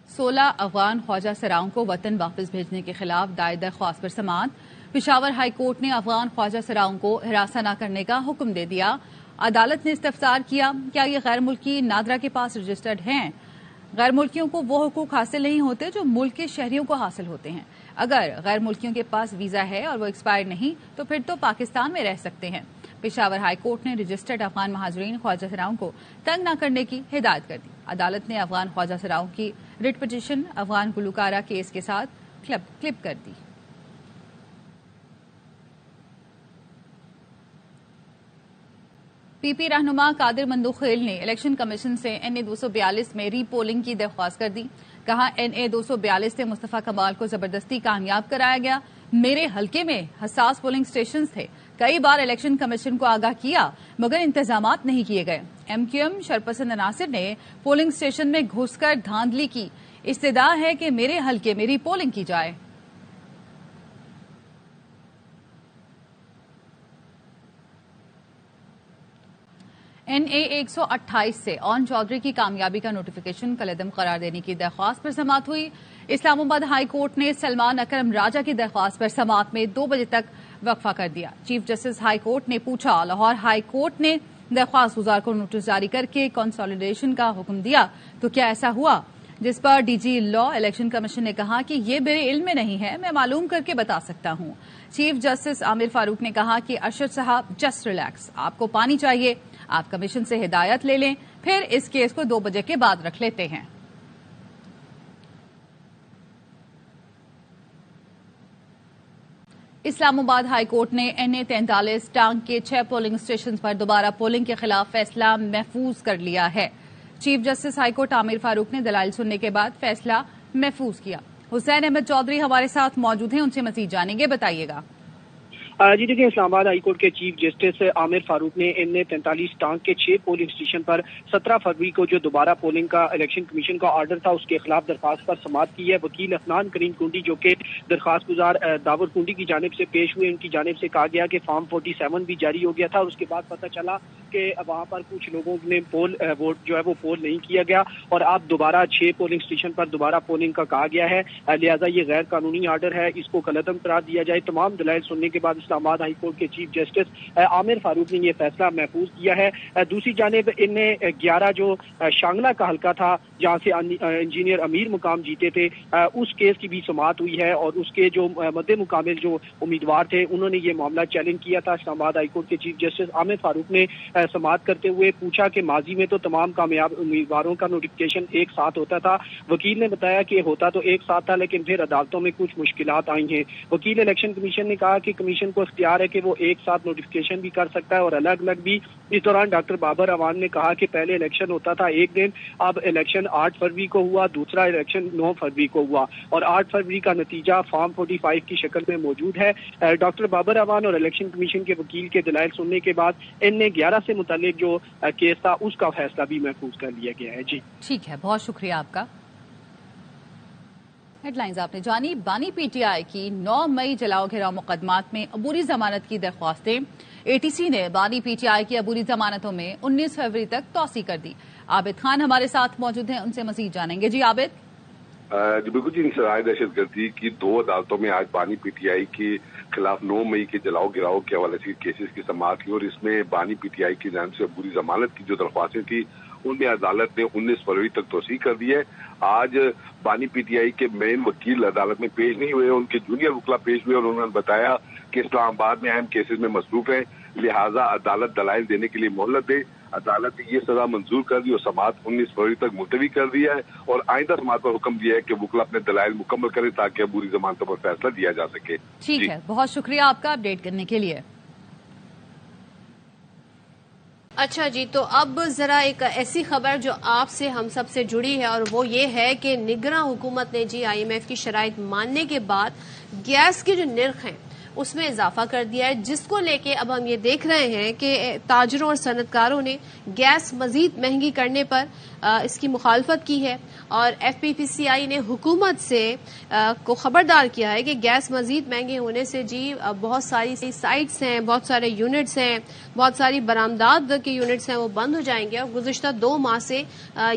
F: 16 افغان خواجہ سراؤں کو وطن واپس بھیجنے کے خلاف دائر درخواست پر سماعت۔ پشاور ہائی کورٹ نے افغان خواجہ سراؤں کو ہراساں نہ کرنے کا حکم دے دیا۔ عدالت نے استفسار کیا، کیا یہ غیر ملکی نادرا کے پاس رجسٹرڈ ہیں؟ غیر ملکیوں کو وہ حقوق حاصل نہیں ہوتے جو ملک کے شہریوں کو حاصل ہوتے ہیں۔ اگر غیر ملکیوں کے پاس ویزا ہے اور وہ ایکسپائر نہیں تو پھر تو پاکستان میں رہ سکتے ہیں۔ پشاور ہائی کورٹ نے رجسٹرڈ افغان مہاجرین خواجہ سراؤں کو تنگ نہ کرنے کی ہدایت کر دی۔ عدالت نے افغان خواجہ سراؤں کی ریٹ پٹیشن افغان گلوکارہ کیس کے ساتھ کلپ کر دی۔ پی رہنما قادر مندوخیل نے الیکشن کمیشن سے NA-242 میں ری پولنگ کی درخواست کر دی۔ کہا NA-242 سے مصطفیٰ کمال کو زبردستی کامیاب کرایا گیا۔ میرے حلقے میں حساس پولنگ اسٹیشنز تھے، کئی بار الیکشن کمیشن کو آگاہ کیا مگر انتظامات نہیں کیے گئے۔ MQM شرپسند عناصر نے پولنگ اسٹیشن میں گھس کر دھاندلی کی، استدعا ہے کہ میرے حلقے میں ری پولنگ کی جائے۔ NA-128 سے اون چودھری کی کامیابی کا نوٹیفیکیشن کالعدم قرار دینے کی درخواست پر سماعت ہوئی۔ اسلام آباد ہائی کورٹ نے سلمان اکرم راجہ کی درخواست پر سماعت میں 2 بجے تک وقفہ کر دیا۔ چیف جسٹس ہائی کورٹ نے پوچھا، لاہور ہائی کورٹ نے درخواست گزار کو نوٹس جاری کر کے کنسالیڈیشن کا حکم دیا تو کیا ایسا ہوا؟ جس پر DG لا الیکشن کمیشن نے کہا کہ یہ میرے علم میں نہیں ہے، میں معلوم کر کے بتا سکتا ہوں۔ چیف جسٹس عامر فاروق نے کہا کہ ارشد صاحب جسٹ ریلیکس، آپ کو پانی چاہیے، آپ کمیشن سے ہدایت لے لیں، پھر اس کیس کو 2 بجے کے بعد رکھ لیتے ہیں۔ اسلام آباد ہائی کورٹ نے NA-43 ٹانک کے 6 پولنگ اسٹیشن پر دوبارہ پولنگ کے خلاف فیصلہ محفوظ کر لیا ہے۔ چیف جسٹس ہائی کورٹ عامر فاروق نے دلائل سننے کے بعد فیصلہ محفوظ کیا۔ حسین احمد چودھری ہمارے ساتھ موجود ہیں، ان سے مزید جانیں گے، بتائیے گا۔
T: جی دیکھیں، اسلام آباد ہائی کورٹ کے چیف جسٹس عامر فاروق نے NA-43 ٹانک کے 6 پولنگ اسٹیشن پر 17 فروری کو جو دوبارہ پولنگ کا الیکشن کمیشن کا آرڈر تھا اس کے خلاف درخواست پر سماعت کی ہے۔ وکیل افنان کریم کنڈی جو کہ درخواست گزار داور کنڈی کی جانب سے پیش ہوئے، ان کی جانب سے کہا گیا کہ فارم 47 بھی جاری ہو گیا تھا اور اس کے بعد پتہ چلا کہ وہاں پر کچھ لوگوں نے ووٹ جو ہے وہ پول نہیں کیا گیا اور اب دوبارہ 6 پولنگ اسٹیشن پر دوبارہ پولنگ کا کہا گیا ہے، لہذا یہ غیر قانونی آرڈر ہے، اس کو کالعدم قرار دیا جائے۔ تمام دلائل سننے کے بعد اسلام آباد ہائی کورٹ کے چیف جسٹس عامر فاروق نے یہ فیصلہ محفوظ کیا ہے۔ دوسری جانب ان نے 11 جو شانگلہ کا حلقہ تھا جہاں سے انجینئر امیر مقام جیتے تھے، اس کیس کی بھی سماعت ہوئی ہے اور اس کے جو مد مقابل جو امیدوار تھے انہوں نے یہ معاملہ چیلنج کیا تھا۔ اسلام آباد ہائی کورٹ کے چیف جسٹس عامر فاروق نے سماعت کرتے ہوئے پوچھا کہ ماضی میں تو تمام کامیاب امیدواروں کا نوٹیفکیشن ایک ساتھ ہوتا تھا، وکیل نے بتایا کہ ہوتا تو ایک ساتھ تھا لیکن پھر عدالتوں میں کچھ مشکلات آئی ہیں۔ وکیل الیکشن کمیشن نے کہا کہ کمیشن کو اختیار ہے کہ وہ ایک ساتھ نوٹیفکیشن بھی کر سکتا ہے اور الگ الگ بھی۔ اس دوران ڈاکٹر بابر اعوان نے کہا کہ پہلے الیکشن ہوتا تھا ایک دن، اب الیکشن 8 فروری کو ہوا، دوسرا الیکشن 9 فروری کو ہوا اور 8 فروری کا نتیجہ فارم 45 کی شکل میں موجود ہے۔ ڈاکٹر بابر اعوان اور الیکشن کمیشن کے وکیل کے دلائل سننے کے بعد ان نے 11 سے متعلق جو کیس تھا اس کا فیصلہ بھی محفوظ کر لیا گیا ہے۔ جی
F: ٹھیک ہے، بہت شکریہ آپ کا۔ ہیڈ لائنز آپ نے جانی۔ بانی پی ٹی آئی کی 9 مئی جلاؤ گھیراؤ مقدمات میں عبوری ضمانت کی درخواستیں، اے ٹی سی نے بانی پی ٹی آئی کی عبوری ضمانتوں میں 19 فروری تک توسیع کر دی۔ عابد خان ہمارے ساتھ موجود ہیں، ان سے مزید جانیں گے۔ جی عابد۔
D: جی بالکل جی، انسداد دہشت گردی کی 2 عدالتوں میں آج بانی پی ٹی آئی کے خلاف 9 مئی کے جلاؤ گراؤ کے حوالے سے کیسز کی سماعت کی اور اس میں بانی پی ٹی آئی کی جانب سے عبوری ضمانت کی جو درخواستیں تھیں ان میں عدالت نے 19 فروری تک توسیع کر دی ہے۔ آج بانی پی ٹی آئی کے مین وکیل عدالت میں پیش نہیں ہوئے، ان کے جونیئر وکلا پیش ہوئے اور انہوں نے بتایا کہ اسلام آباد میں اہم کیسز میں مصروف ہیں، لہٰذا عدالت دلائل دینے کے لیے مہلت دے۔ عدالت نے یہ سزا منظور کر دی اور سماعت 19 فروری تک ملتوی کر دیا ہے اور آئندہ سماعت پر حکم دیا ہے کہ وکلا اپنے دلائل مکمل کرے تاکہ عبوری ضمانتوں پر فیصلہ دیا جا سکے۔
F: ٹھیک ہے، بہت شکریہ آپ کا اپڈیٹ کرنے کے لیے۔
U: اچھا جی، تو اب ذرا ایک ایسی خبر جو آپ سے ہم سب سے جڑی ہے اور وہ یہ ہے کہ نگراں حکومت نے جی آئی ایم ایف کی شرائط ماننے کے بعد گیس کے جو نرخ ہیں اس میں اضافہ کر دیا ہے، جس کو لے کے اب ہم یہ دیکھ رہے ہیں کہ تاجروں اور صنعت کاروں نے گیس مزید مہنگی کرنے پر اس کی مخالفت کی ہے اور ایف پی پی سی آئی نے حکومت سے کو خبردار کیا ہے کہ گیس مزید مہنگے ہونے سے جی بہت ساری سائٹس ہیں، بہت سارے یونٹس ہیں، بہت ساری برآمدات کے یونٹس ہیں وہ بند ہو جائیں گے اور گزشتہ 2 ماہ سے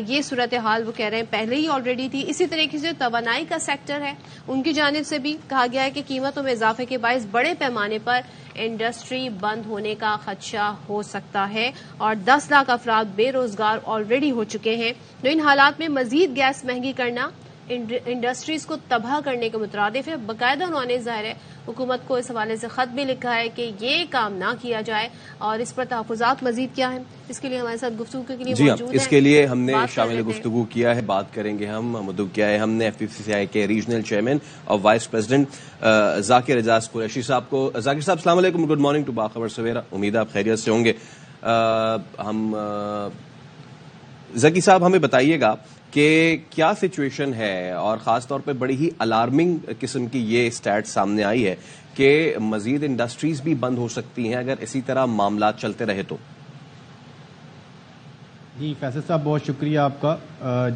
U: یہ صورتحال وہ کہہ رہے ہیں پہلے ہی آلریڈی تھی۔ اسی طریقے سے توانائی کا سیکٹر ہے ان کی جانب سے بھی کہا گیا ہے کہ قیمتوں میں اضافے کے باعث بڑے پیمانے پر انڈسٹری بند ہونے کا خدشہ ہو سکتا ہے اور 10 لاکھ افراد بے روزگار آلریڈی ہو چکے ہیں۔ تو ان حالات میں مزید گیس مہنگی کرنا انڈسٹریز کو تباہ کرنے کے مترادف ہے۔ باقاعدہ انہوں نے ظاہر ہے حکومت کو اس حوالے سے خط بھی لکھا ہے کہ یہ کام نہ کیا جائے اور اس پر تحفظات مزید کیا ہیں۔ اس کے لیے ہمارے ساتھ گفتگو کے لیے موجود ہیں،
H: اس کے لیے ہم نے شامل گفتگو کیا ہے، بات کریں گے ہم مدعو کیا ہے ہم نے ایف پی سی آئی کے ریجنل چیئرمین اور وائس پریزیڈنٹ ذاکر اعجاز قریشی صاحب کو۔ ذاکر صاحب السلام علیکم، گڈ مارننگ ٹو باخبر سویرا، امید ہے آپ خیریت سے ہوں گے۔ ہم ذکی صاحب ہمیں بتائیے گا کہ کیا سچویشن ہے اور خاص طور پہ بڑی ہی الارمنگ قسم کی یہ اسٹیٹ سامنے آئی ہے کہ مزید انڈسٹریز بھی بند ہو سکتی ہیں اگر اسی طرح معاملات چلتے رہے تو۔
V: جی فیصل صاحب بہت شکریہ آپ کا۔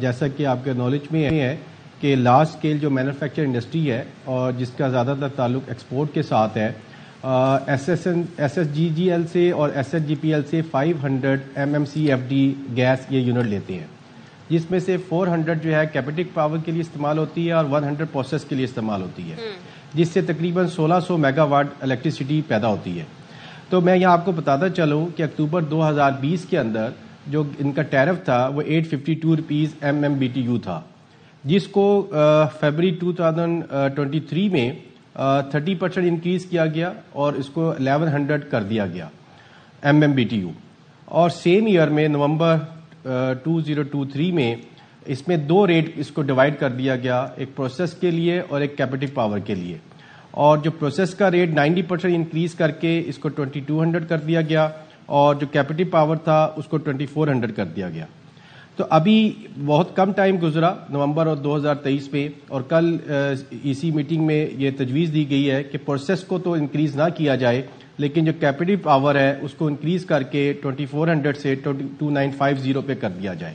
V: جیسا کہ آپ کے نالج میں ہے کہ لارج اسکیل جو مینوفیکچر انڈسٹری ہے اور جس کا زیادہ تر تعلق ایکسپورٹ کے ساتھ ہے، S S G G L سے اور S S G P L سے 500 MMCFD گیس یہ یونٹ لیتے ہیں، جس میں سے 400 جو ہے کیپیٹک پاور کے لیے استعمال ہوتی ہے اور 100 پروسیس کے لیے استعمال ہوتی ہے، جس سے تقریباً 1600 میگا واٹ الیکٹریسٹی پیدا ہوتی ہے۔ تو میں یہاں آپ کو بتاتا چلوں کہ اکتوبر 2020 کے اندر جو ان کا ٹیرف تھا وہ 852 روپیز MMBTU تھا، جس کو فیبری 2023 میں 30% انکریز کیا گیا اور اس کو 1100 کر دیا گیا MMBTU، اور سیم ایئر میں نومبر 2023 میں اس میں 2 ریٹ اس کو ڈیوائڈ کر دیا گیا، ایک پروسیس کے لیے اور ایک کیپیٹک پاور کے لیے، اور جو پروسیس کا ریٹ 90% انکریز کر کے اس کو 2200 کر دیا گیا اور جو کیپیٹک پاور تھا اس کو 2400 کر دیا گیا۔ تو ابھی بہت کم ٹائم گزرا نومبر اور 2023 میں، اور کل ای سی میٹنگ میں یہ تجویز دی گئی ہے کہ پروسیس کو تو انکریز نہ کیا جائے لیکن جو کیپیٹل پاور ہے اس کو انکریز کر کے 2400 سے 2950 پہ کر دیا جائے۔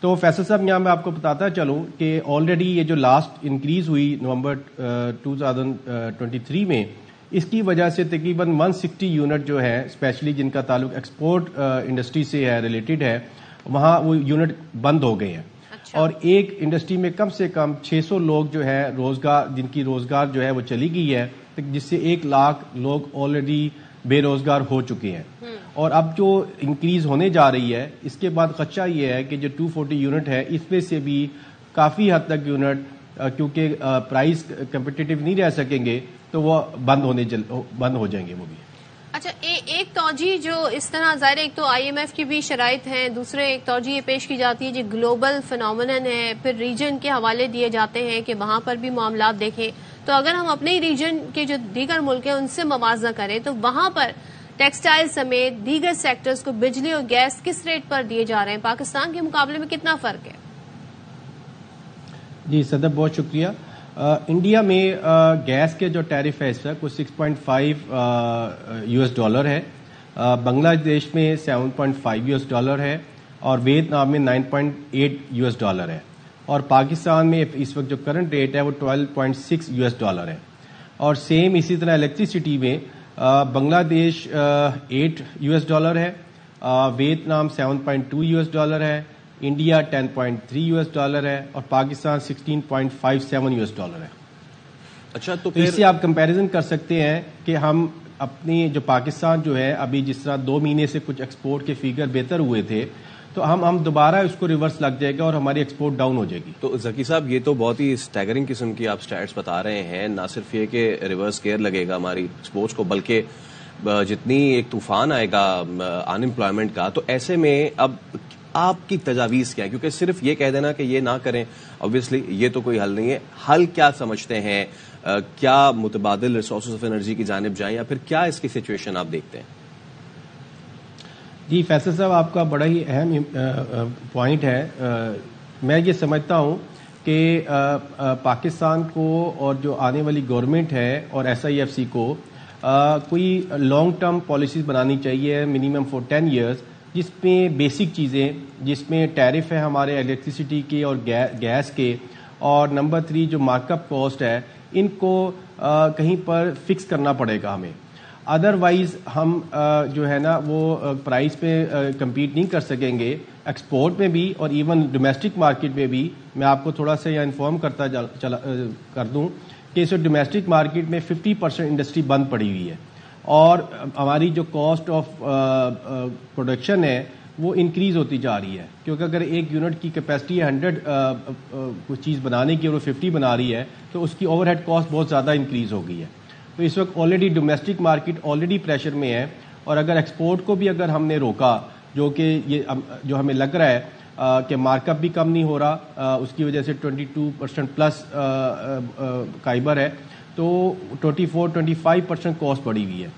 V: تو فیصل صاحب یہاں میں آپ کو بتاتا چلوں کہ آلریڈی یہ جو لاسٹ انکریز ہوئی نومبر 2023 میں، اس کی وجہ سے تقریباً 160 یونٹ جو ہے اسپیشلی جن کا تعلق ایکسپورٹ انڈسٹری سے ہے ریلیٹڈ ہے وہاں وہ یونٹ بند ہو گئے ہیں. اور ایک انڈسٹری میں کم سے کم 600 لوگ جو ہے روزگار جن کی روزگار جو ہے وہ چلی گئی ہے جس سے 1 لاکھ لوگ آلریڈی بے روزگار ہو چکے ہیں. اور اب جو انکریز ہونے جا رہی ہے اس کے بعد خدشہ یہ ہے کہ جو 240 یونٹ ہے اس میں سے بھی کافی حد تک یونٹ کیونکہ پرائز کمپٹیٹیو نہیں رہ سکیں گے تو وہ بند ہو جائیں گے وہ بھی.
U: اچھا ایک توجہ جو اس طرح ظاہر ایک تو آئی ایم ایف کی بھی شرائط ہیں, دوسرے ایک توجہ یہ پیش کی جاتی ہے جو گلوبل فنومنن ہے, پھر ریجن کے حوالے دیے جاتے ہیں کہ وہاں پر بھی معاملات دیکھیں تو اگر ہم اپنے ہی ریجن کے جو دیگر ملک ہیں ان سے موازنہ کریں تو وہاں پر ٹیکسٹائل سمیت دیگر سیکٹرز کو بجلی اور گیس کس ریٹ پر دیے جا رہے ہیں, پاکستان کے مقابلے میں کتنا فرق ہے؟
V: جی صدر بہت شکریہ. انڈیا میں گیس کے جو ٹیرف ہے اس وقت وہ $6.5 ہے, بنگلہ دیش میں $7.5 ہے اور ویتنام میں $9.8 ہے اور پاکستان میں اس وقت جو کرنٹ ریٹ ہے وہ $12.6 ہے. اور سیم اسی طرح الیکٹریسٹی میں بنگلہ دیش $8 ہے, ویتنام $7.2 ہے, انڈیا $10.3 ہے اور پاکستان $16.57 ہے.
H: اچھا تو
V: اس سے آپ کمپیریزن کر سکتے ہیں کہ ہم اپنی جو پاکستان جو ہے ابھی جس طرح 2 مہینے سے کچھ ایکسپورٹ کے فیگر بہتر ہوئے تھے تو ہم دوبارہ اس کو ریورس لگ جائے گا اور ہماری ایکسپورٹ ڈاؤن ہو جائے گی.
H: تو ذکی صاحب یہ تو بہت ہی اسٹیگرنگ قسم کی آپ سٹیٹس بتا رہے ہیں, نہ صرف یہ کہ ریورس گیئر لگے گا ہماری ایکسپورٹس کو بلکہ جتنی ایک طوفان آئے گا ان امپلائمنٹ کا, تو ایسے میں اب آپ کی تجاویز کیا ہے؟ کیونکہ صرف یہ کہہ دینا کہ یہ نہ کریں obviously یہ تو کوئی حل نہیں ہے. حل کیا سمجھتے ہیں؟ کیا متبادل ریسورسز آف انرجی کی جانب جائیں یا پھر کیا اس کی سچویشن آپ دیکھتے ہیں؟
V: جی فیصل صاحب آپ کا بڑا ہی اہم پوائنٹ ہے. میں یہ سمجھتا ہوں کہ پاکستان کو اور جو آنے والی گورنمنٹ ہے اور SIFC کو کوئی لانگ ٹرم پالیسیز بنانی چاہیے منیمم فور 10 ایئرز جس میں بیسک چیزیں جس میں ٹیرف ہے ہمارے الیکٹریسٹی کے اور گیس کے, اور نمبر 3 جو مارک اپ کاسٹ ہے ان کو کہیں پر فکس کرنا پڑے گا ہمیں. ادروائز ہم جو ہے نا وہ پرائز پہ کمپیٹ نہیں کر سکیں گے ایکسپورٹ میں بھی اور ایون ڈومیسٹک مارکیٹ میں بھی. میں آپ کو تھوڑا سا یہ انفارم کر دوں کہ اس ڈومیسٹک مارکیٹ میں 50% انڈسٹری بند پڑی ہوئی ہے اور ہماری جو کاسٹ آف پروڈکشن ہے وہ انکریز ہوتی جا رہی ہے, کیونکہ اگر ایک یونٹ کی کیپیسٹی ہے 100 کوئی چیز بنانے کی اور وہ 50 بنا رہی ہے تو اس کی اوور ہیڈ کاسٹ بہت زیادہ انکریز ہو گئی ہے. تو اس وقت already domestic market already pressure میں ہے اور اگر ایکسپورٹ کو بھی اگر ہم نے روکا جو کہ یہ جو ہمیں لگ رہا ہے کہ مارک اپ بھی کم نہیں ہو رہا, اس کی وجہ سے 22% پلس فائبر ہے تو 24-25% کاسٹ بڑھی ہوئی ہے.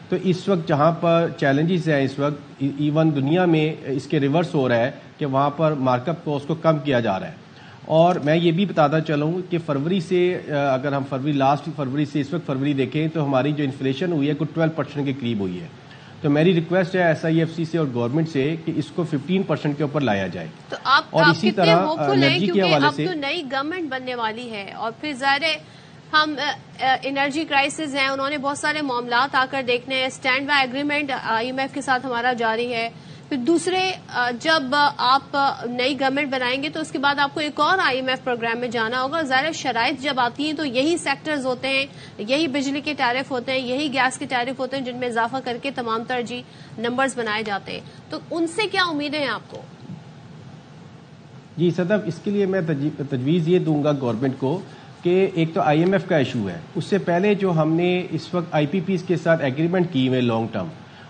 V: تو اس وقت جہاں پر چیلنجز ہیں اس وقت ایون دنیا میں اس کے ریورس ہو رہا ہے کہ وہاں پر مارک اپ کاسٹ کو کم کیا جا رہا ہے. اور میں یہ بھی بتاتا چلوں کہ فروری سے اگر ہم لاسٹ فروری سے اس وقت فروری دیکھیں تو ہماری جو انفلیشن ہوئی ہے کچھ 12% کے قریب ہوئی ہے. تو میری ریکویسٹ ہے SIFC سے اور گورنمنٹ سے کہ اس کو 15% کے اوپر لایا جائے.
U: تو آپ
V: اور اسی طرح
U: انرجی کے حوالے سے اب تو نئی گورنمنٹ بننے والی ہے اور پھر ظاہر ہم انرجی کرائسس ہیں, انہوں نے بہت سارے معاملات آ کر دیکھنے ہیں. اسٹینڈ بائی ایگریمنٹ IMF کے ساتھ ہمارا جاری ہے. پھر دوسرے جب آپ نئی گورنمنٹ بنائیں گے تو اس کے بعد آپ کو ایک اور IMF پروگرام میں جانا ہوگا. ظاہر شرائط جب آتی ہیں تو یہی سیکٹرز ہوتے ہیں, یہی بجلی کے ٹیرف ہوتے ہیں, یہی گیس کے ٹیرف ہوتے ہیں جن میں اضافہ کر کے تمام ترجیح نمبرز بنائے جاتے ہیں. تو ان سے کیا امیدیں ہیں آپ کو؟
V: جی صدف, اس کے لیے میں تجویز یہ دوں گا گورنمنٹ کو کہ ایک تو IMF کا ایشو ہے, اس سے پہلے جو ہم نے اس وقت IPPs کے ساتھ ایگریمنٹ کی ہوئے لانگ ٹرم,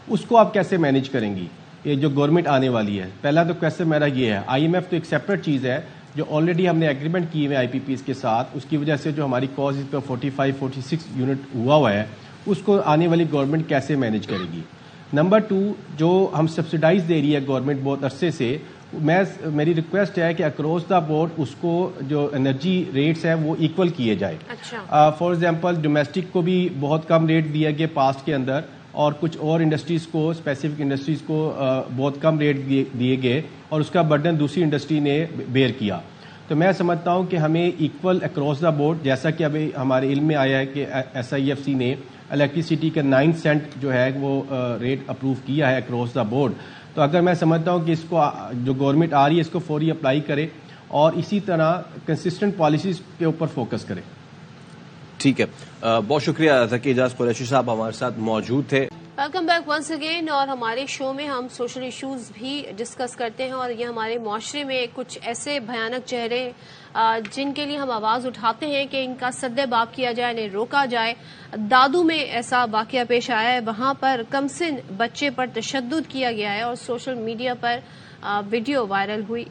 V: اس کو آپ کیسے مینیج کریں گی یہ جو گورنمنٹ آنے والی ہے. پہلا تو کویسچن میرا یہ ہے, IMF تو ایک سیپریٹ چیز ہے جو آلریڈی ہم نے ایگریمنٹ کیے ہوئے IPPs کے ساتھ, اس کی وجہ سے جو ہماری کاسٹ اس پہ 45-46 یونٹ ہوا ہے اس کو آنے والی گورنمنٹ کیسے مینیج کرے گی. نمبر 2 جو ہم سبسڈائز دے رہی ہے گورنمنٹ بہت عرصے سے, میری ریکویسٹ ہے کہ اکراس دا بورڈ اس کو جو انرجی ریٹس ہیں وہ ایکول کیے جائے. فار ایگزامپل ڈومیسٹک کو بھی بہت کم ریٹ دیا گیا پاسٹ کے اندر اور کچھ اور انڈسٹریز کو اسپیسیفک انڈسٹریز کو بہت کم ریٹ دیے گئے اور اس کا برڈن دوسری انڈسٹری نے بیئر کیا. تو میں سمجھتا ہوں کہ ہمیں ایکول اکراس دا بورڈ، جیسا کہ ابھی ہمارے علم میں آیا ہے کہ SIFC نے الیکٹریسٹی کا 9 سینٹ جو ہے وہ ریٹ اپروو کیا ہے اکراس دا بورڈ. تو اگر میں سمجھتا ہوں کہ اس کو جو گورنمنٹ آ رہی ہے اس کو فوری اپلائی کرے اور اسی طرح کنسسٹنٹ پالیسیز کے اوپر فوکس کرے.
H: ٹھیک ہے، بہت شکریہ ذکی اعجاز قریشی صاحب ہمارے ساتھ موجود تھے.
U: Welcome back once again. اور ہمارے شو میں ہم سوشل ایشوز بھی ڈسکس کرتے ہیں اور یہ ہمارے معاشرے میں کچھ ایسے بھیانک چہرے جن کے لیے ہم آواز اٹھاتے ہیں کہ ان کا سد باب کیا جائے، انہیں روکا جائے. دادو میں ایسا واقعہ پیش آیا ہے، وہاں پر کمسن بچے پر تشدد کیا گیا ہے اور سوشل میڈیا پر ویڈیو وائرل ہوئی.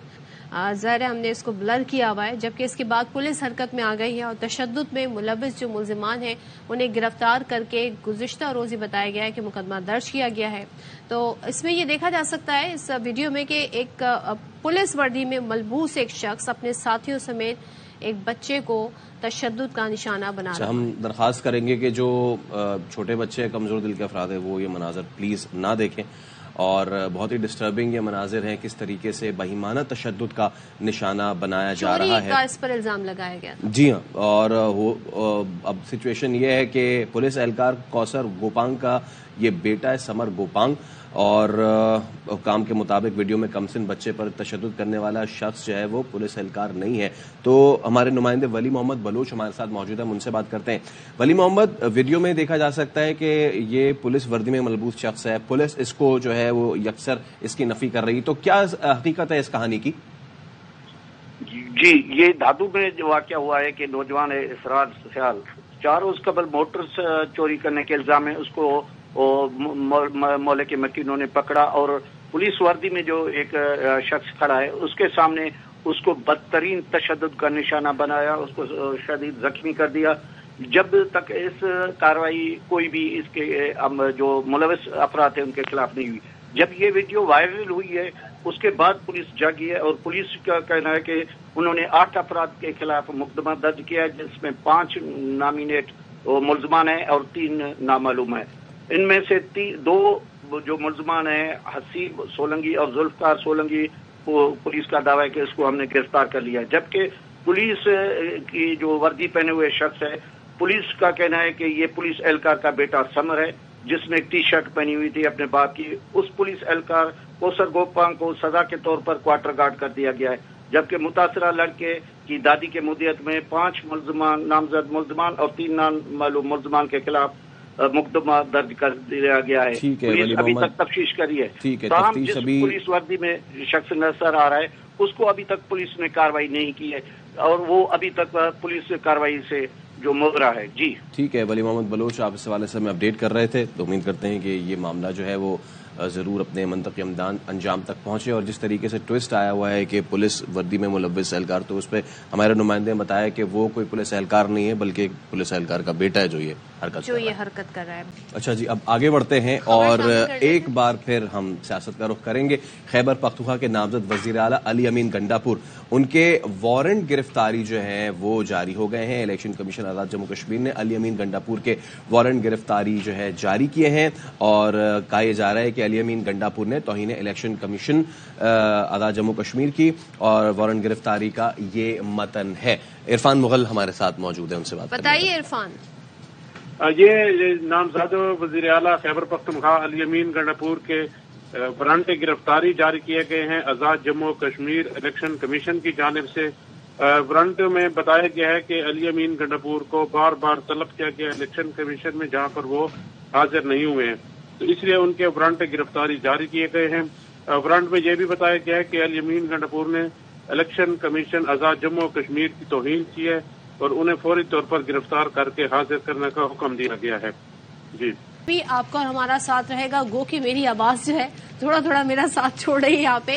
U: ظاہر ہے ہم نے اس کو بلر کیا ہوا ہے، جبکہ اس کے بعد پولیس حرکت میں آ گئی ہے اور تشدد میں ملوث جو ملزمان ہیں انہیں گرفتار کر کے گزشتہ روز ہی بتایا گیا ہے کہ مقدمہ درج کیا گیا ہے. تو اس میں یہ دیکھا جا سکتا ہے اس ویڈیو میں کہ ایک پولیس وردی میں ملبوس ایک شخص اپنے ساتھیوں سمیت ایک بچے کو تشدد کا نشانہ بنا رہا ہے.
H: ہم درخواست کریں گے کہ جو چھوٹے بچے کمزور دل کے افراد ہیں وہ یہ مناظر پلیز نہ دیکھیں، اور بہت ہی ڈسٹربنگ یہ مناظر ہیں کس طریقے سے بہیمانہ تشدد کا نشانہ بنایا جا رہا ہے.
U: چوری کا اس پر الزام لگایا گیا.
H: جی ہاں، اور اب سچویشن یہ ہے کہ پولیس اہلکار کوثر گوپانگ کا یہ بیٹا ہے سمر گوپانگ، اور حکام کے مطابق ویڈیو میں کمسن بچے پر تشدد کرنے والا شخص جو ہے وہ پولیس اہلکار نہیں ہے. تو ہمارے نمائندے ولی محمد بلوچ ہمارے ساتھ موجود ہیں، ہم ان سے بات کرتے ہیں. ولی محمد، ویڈیو میں دیکھا جا سکتا ہے کہ یہ پولیس وردی میں ملبوس شخص ہے، پولیس اس کو جو ہے وہ یکسر اس کی نفی کر رہی، تو کیا حقیقت ہے اس کہانی کی؟
B: جی، یہ دھادو میں جو واقعہ ہوا ہے کہ نوجوان اسرار سیال 4 روز قبل موٹر چوری کرنے کے الزام میں اس کو مولے کے مکینوں نے پکڑا، اور پولیس وردی میں جو ایک شخص کھڑا ہے اس کے سامنے اس کو بدترین تشدد کا نشانہ بنایا، اس کو شدید زخمی کر دیا. جب تک اس کارروائی کوئی بھی اس کے جو ملوث افراد ہیں ان کے خلاف نہیں ہوئی. جب یہ ویڈیو وائرل ہوئی ہے اس کے بعد پولیس جاگی ہے، اور پولیس کا کہنا ہے کہ انہوں نے 8 افراد کے خلاف مقدمہ درج کیا ہے، جس میں 5 نامینیٹ ملزمان ہیں اور 3 نامعلوم ہیں. ان میں سے 2 جو ملزمان ہیں حسیب سولنگی اور ذوالفقار سولنگی، پولیس کا دعویٰ ہے کہ اس کو ہم نے گرفتار کر لیا. جبکہ پولیس کی جو وردی پہنے ہوئے شخص ہے، پولیس کا کہنا ہے کہ یہ پولیس اہلکار کا بیٹا سمر ہے جس نے ٹی شرٹ پہنی ہوئی تھی اپنے باپ کی. اس پولیس اہلکار کوثر گوپانگ کو سزا کے طور پر کوارٹر گارڈ کر دیا گیا ہے. جبکہ متاثرہ لڑکے کی دادی کے مدیت میں 5 نامزد ملزمان اور 3 نامعلوم ملزمان کے خلاف مقدمہ درج کر دیا گیا ہے. پولیس ابھی تک تفتیش کری ہے. تاہم جس پولیس وردی میں شخص نظر آ رہا ہے اس کو ابھی تک پولیس نے کارروائی نہیں کی ہے، اور وہ ابھی تک پولیس کارروائی سے جو مغرا ہے. جی
H: ٹھیک ہے، ولی محمد بلوچ آپ اس حوالے سے ہمیں اپڈیٹ کر رہے تھے، تو امید کرتے ہیں کہ یہ معاملہ جو ہے وہ ضرور اپنے منطقی انجام تک پہنچے. اور جس طریقے سے ٹوسٹ آیا ہوا ہے کہ پولیس وردی میں ملوث اہلکار، تو اس پہ ہمارے نمائندے نے بتایا کہ وہ کوئی پولیس اہلکار نہیں ہے بلکہ پولیس اہلکار کا بیٹا ہے جو یہ
U: حرکت کر رہا ہے.
H: اچھا جی، اب آگے بڑھتے ہیں اور ایک بار پھر ہم سیاست کا رخ کریں گے. خیبر پختونخوا کے نامزد وزیر اعلیٰ علی امین گنڈاپور، ان کے وارنٹ گرفتاری جو ہیں وہ جاری ہو گئے ہیں. الیکشن کمیشن آزاد جموں کشمیر نے علی امین گنڈاپور کے وارنٹ گرفتاری جو ہے جاری کیے ہیں، اور کہا یہ جا رہا ہے کہ علی امین گنڈاپور نے توہین الیکشن کمیشن آزاد جموں کشمیر کی، اور وارنٹ گرفتاری کا یہ متن ہے. عرفان مغل ہمارے ساتھ موجود ہیں، ان سے بات
U: بتائیے. عرفان،
C: یہ نامزد وزیر اعلیٰ خیبر پختونخوا علی امین گنڈاپور کے وارنٹ گرفتاری جاری کیے گئے ہیں آزاد جموں کشمیر الیکشن کمیشن کی جانب سے. وارنٹ میں بتایا گیا ہے کہ علی امین گنڈاپور کو بار بار طلب کیا گیا الیکشن کمیشن میں، جہاں پر وہ حاضر نہیں ہوئے ہیں، تو اس لیے ان کے وارنٹ گرفتاری جاری کیے گئے ہیں. وارنٹ میں یہ بھی بتایا گیا ہے کہ علی امین گنڈاپور نے الیکشن کمیشن آزاد جموں کشمیر کی توہین کی ہے اور انہیں فوری طور پر گرفتار کر کے حاضر کرنے کا حکم دیا گیا ہے. جی
U: بھی آپ کا اور ہمارا ساتھ رہے گا. گو کہ میری آواز جو ہے تھوڑا میرا ساتھ چھوڑ رہی ہے یہاں پہ.